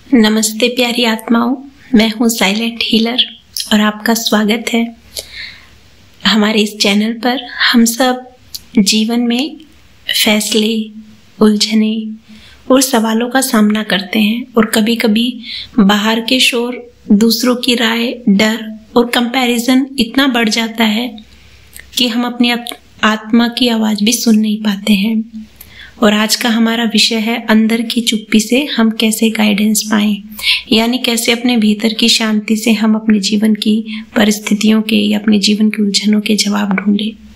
नमस्ते प्यारी आत्माओं, मैं हूँ साइलेंट हीलर और आपका स्वागत है हमारे इस चैनल पर। हम सब जीवन में फैसले, उलझने और सवालों का सामना करते हैं और कभी कभी बाहर के शोर, दूसरों की राय, डर और कंपैरिजन इतना बढ़ जाता है कि हम अपनी आत्मा की आवाज भी सुन नहीं पाते हैं। और आज का हमारा विषय है अंदर की चुप्पी से हम कैसे गाइडेंस पाएं, यानी कैसे अपने भीतर की शांति से हम अपने जीवन की परिस्थितियों के या अपने जीवन की उलझनों के जवाब ढूंढें।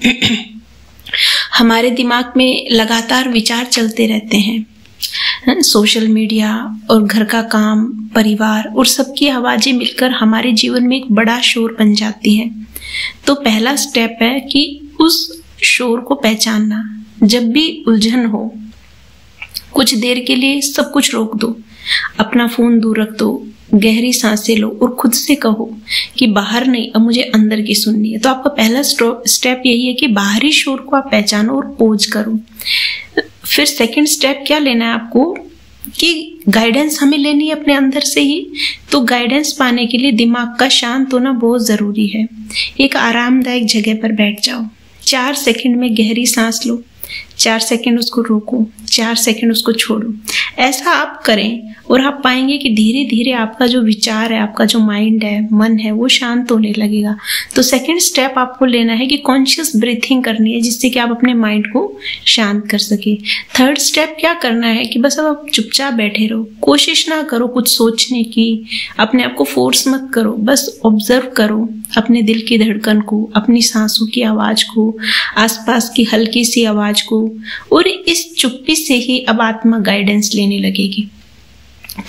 हमारे दिमाग में लगातार विचार चलते रहते हैं। सोशल मीडिया और घर का काम, परिवार और सबकी आवाजें मिलकर हमारे जीवन में एक बड़ा शोर बन जाती है। तो पहला स्टेप है कि उस शोर को पहचानना। जब भी उलझन हो, कुछ देर के लिए सब कुछ रोक दो, अपना फोन दूर रख दो, गहरी सांसें लो और खुद से कहो कि बाहर नहीं, अब मुझे अंदर की सुननी है। तो आपका पहला स्टेप यही है कि बाहरी शोर को आप पहचानो और पोज करो। फिर सेकंड स्टेप क्या लेना है आपको कि गाइडेंस हमें लेनी है अपने अंदर से ही। तो गाइडेंस पाने के लिए दिमाग का शांत होना बहुत जरूरी है। एक आरामदायक जगह पर बैठ जाओ, 4 सेकंड में गहरी सांस लो, 4 सेकंड उसको रोको, 4 सेकंड उसको छोड़ो। ऐसा आप करें और आप पाएंगे कि धीरे धीरे आपका जो विचार है, आपका जो माइंड है, मन है, वो शांत होने लगेगा। तो सेकंड स्टेप आपको लेना है कि कॉन्शियस ब्रीथिंग करनी है, जिससे कि आप अपने माइंड को शांत कर सके। थर्ड स्टेप क्या करना है कि बस अब आप चुपचाप बैठे रहो, कोशिश ना करो कुछ सोचने की, अपने आप को फोर्स मत करो, बस ऑब्जर्व करो अपने दिल की धड़कन को, अपनी सांसों की आवाज को, आसपास की हल्की सी आवाज को। और इस चुप्पी से ही अब आत्मा गाइडेंस लेने लगेगी।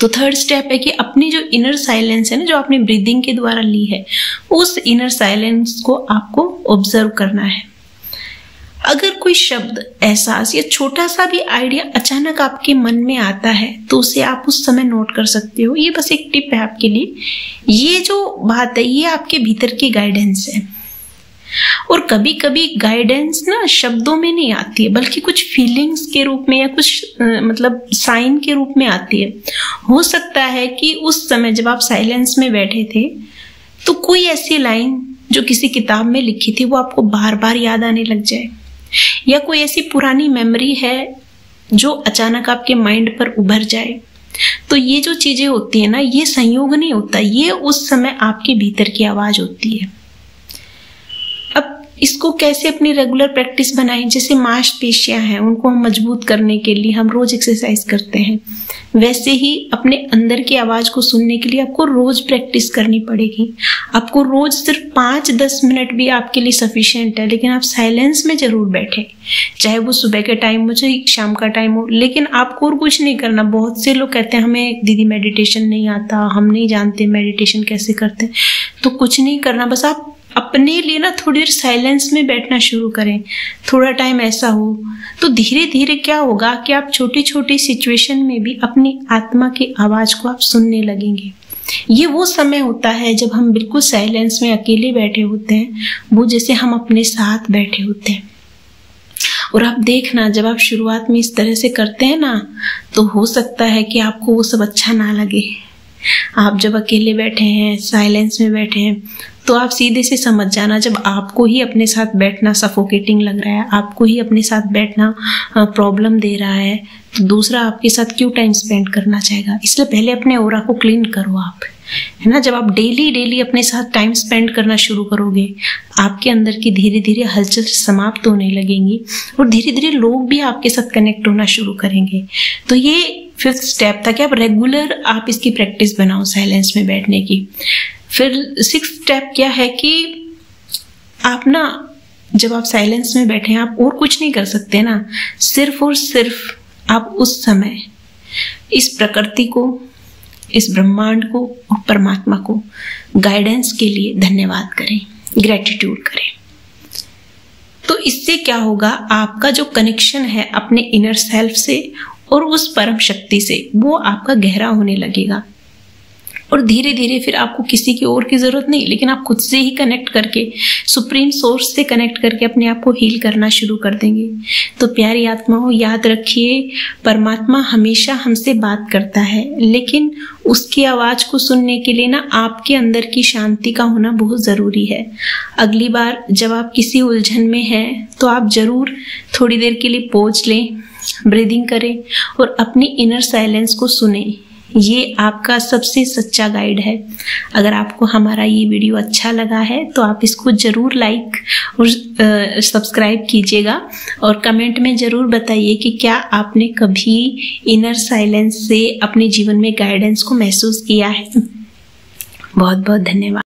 तो थर्ड स्टेप है कि अपनी जो इनर साइलेंस है ना, जो आपने ब्रीदिंग के द्वारा ली है, उस इनर साइलेंस को आपको ऑब्जर्व करना है। अगर कोई शब्द, एहसास या छोटा सा भी आइडिया अचानक आपके मन में आता है तो उसे आप उस समय नोट कर सकते हो। ये बस एक टिप है आपके लिए। ये जो बात है, ये आपके भीतर की गाइडेंस है। और कभी कभी गाइडेंस ना शब्दों में नहीं आती है, बल्कि कुछ फीलिंग्स के रूप में या कुछ मतलब साइन के रूप में आती है। हो सकता है कि उस समय जब आप साइलेंस में बैठे थे तो कोई ऐसी लाइन जो किसी किताब में लिखी थी वो आपको बार बार याद आने लग जाए, या कोई ऐसी पुरानी मेमोरी है जो अचानक आपके माइंड पर उभर जाए। तो ये जो चीजें होती है ना, ये संयोग नहीं होता, ये उस समय आपके भीतर की आवाज होती है। इसको कैसे अपनी रेगुलर प्रैक्टिस बनाएं। जैसे मांसपेशियां हैं, उनको हम मजबूत करने के लिए हम रोज एक्सरसाइज करते हैं, वैसे ही अपने अंदर की आवाज को सुनने के लिए आपको रोज प्रैक्टिस करनी पड़ेगी। आपको रोज सिर्फ 5-10 मिनट भी आपके लिए सफिशिएंट है, लेकिन आप साइलेंस में जरूर बैठे, चाहे वो सुबह के टाइम हो चाहे शाम का टाइम हो। लेकिन आपको और कुछ नहीं करना। बहुत से लोग कहते हैं हमें दीदी मेडिटेशन नहीं आता, हम नहीं जानते मेडिटेशन कैसे करते। तो कुछ नहीं करना, बस आप अपने लिए ना थोड़ी देर साइलेंस में बैठना शुरू करें। थोड़ा टाइम ऐसा हो तो धीरे धीरे क्या होगा कि आप छोटी छोटी सिचुएशन में भी अपनी आत्मा की आवाज को आप सुनने लगेंगे। ये वो समय होता है जब हम बिल्कुल साइलेंस में अकेले बैठे होते हैं, वो जैसे हम अपने साथ बैठे होते हैं। और आप देखना, जब आप शुरुआत में इस तरह से करते हैं ना, तो हो सकता है कि आपको वो सब अच्छा ना लगे। आप जब अकेले बैठे हैं, साइलेंस में बैठे हैं, तो आप सीधे से समझ जाना, जब आपको ही अपने साथ बैठना सफोकेटिंग लग रहा है, आपको ही अपने साथ बैठना प्रॉब्लम दे रहा है, तो दूसरा आपके साथ क्यों टाइम स्पेंड करना चाहेगा। इसलिए पहले अपने ऑरा को क्लीन करो आप, है ना। जब आप डेली अपने साथ टाइम स्पेंड करना शुरू करोगे, आपके अंदर की धीरे धीरे हलचल समाप्त होने लगेंगी और धीरे धीरे लोग भी आपके साथ कनेक्ट होना शुरू करेंगे। तो ये 5th स्टेप था कि आप रेगुलर आप इसकी प्रैक्टिस बनाओ साइलेंस में बैठने की। फिर 6th स्टेप क्या है कि आप ना जब आप साइलेंस में बैठे हैं, आप और कुछ नहीं कर सकते ना, सिर्फ और सिर्फ आप उस समय इस प्रकृति को, इस ब्रह्मांड को और परमात्मा को गाइडेंस के लिए धन्यवाद करें, ग्रेटिट्यूड करें। तो इससे क्या होगा, आपका जो कनेक्शन है अपने इनर सेल्फ से और उस परम शक्ति से, वो आपका गहरा होने लगेगा। और धीरे धीरे फिर आपको किसी की और की जरूरत नहीं, लेकिन आप खुद से ही कनेक्ट करके, सुप्रीम सोर्स से कनेक्ट करके अपने आप को हील करना शुरू कर देंगे। तो प्यारी आत्माओं, याद रखिए, परमात्मा हमेशा हमसे बात करता है, लेकिन उसकी आवाज को सुनने के लिए ना आपके अंदर की शांति का होना बहुत जरूरी है। अगली बार जब आप किसी उलझन में हैं तो आप जरूर थोड़ी देर के लिए पॉज लें, ब्रीदिंग करें और अपनी इनर साइलेंस को सुने। ये आपका सबसे सच्चा गाइड है। अगर आपको हमारा ये वीडियो अच्छा लगा है तो आप इसको जरूर लाइक और सब्सक्राइब कीजिएगा, और कमेंट में जरूर बताइए कि क्या आपने कभी इनर साइलेंस से अपने जीवन में गाइडेंस को महसूस किया है। बहुत बहुत धन्यवाद।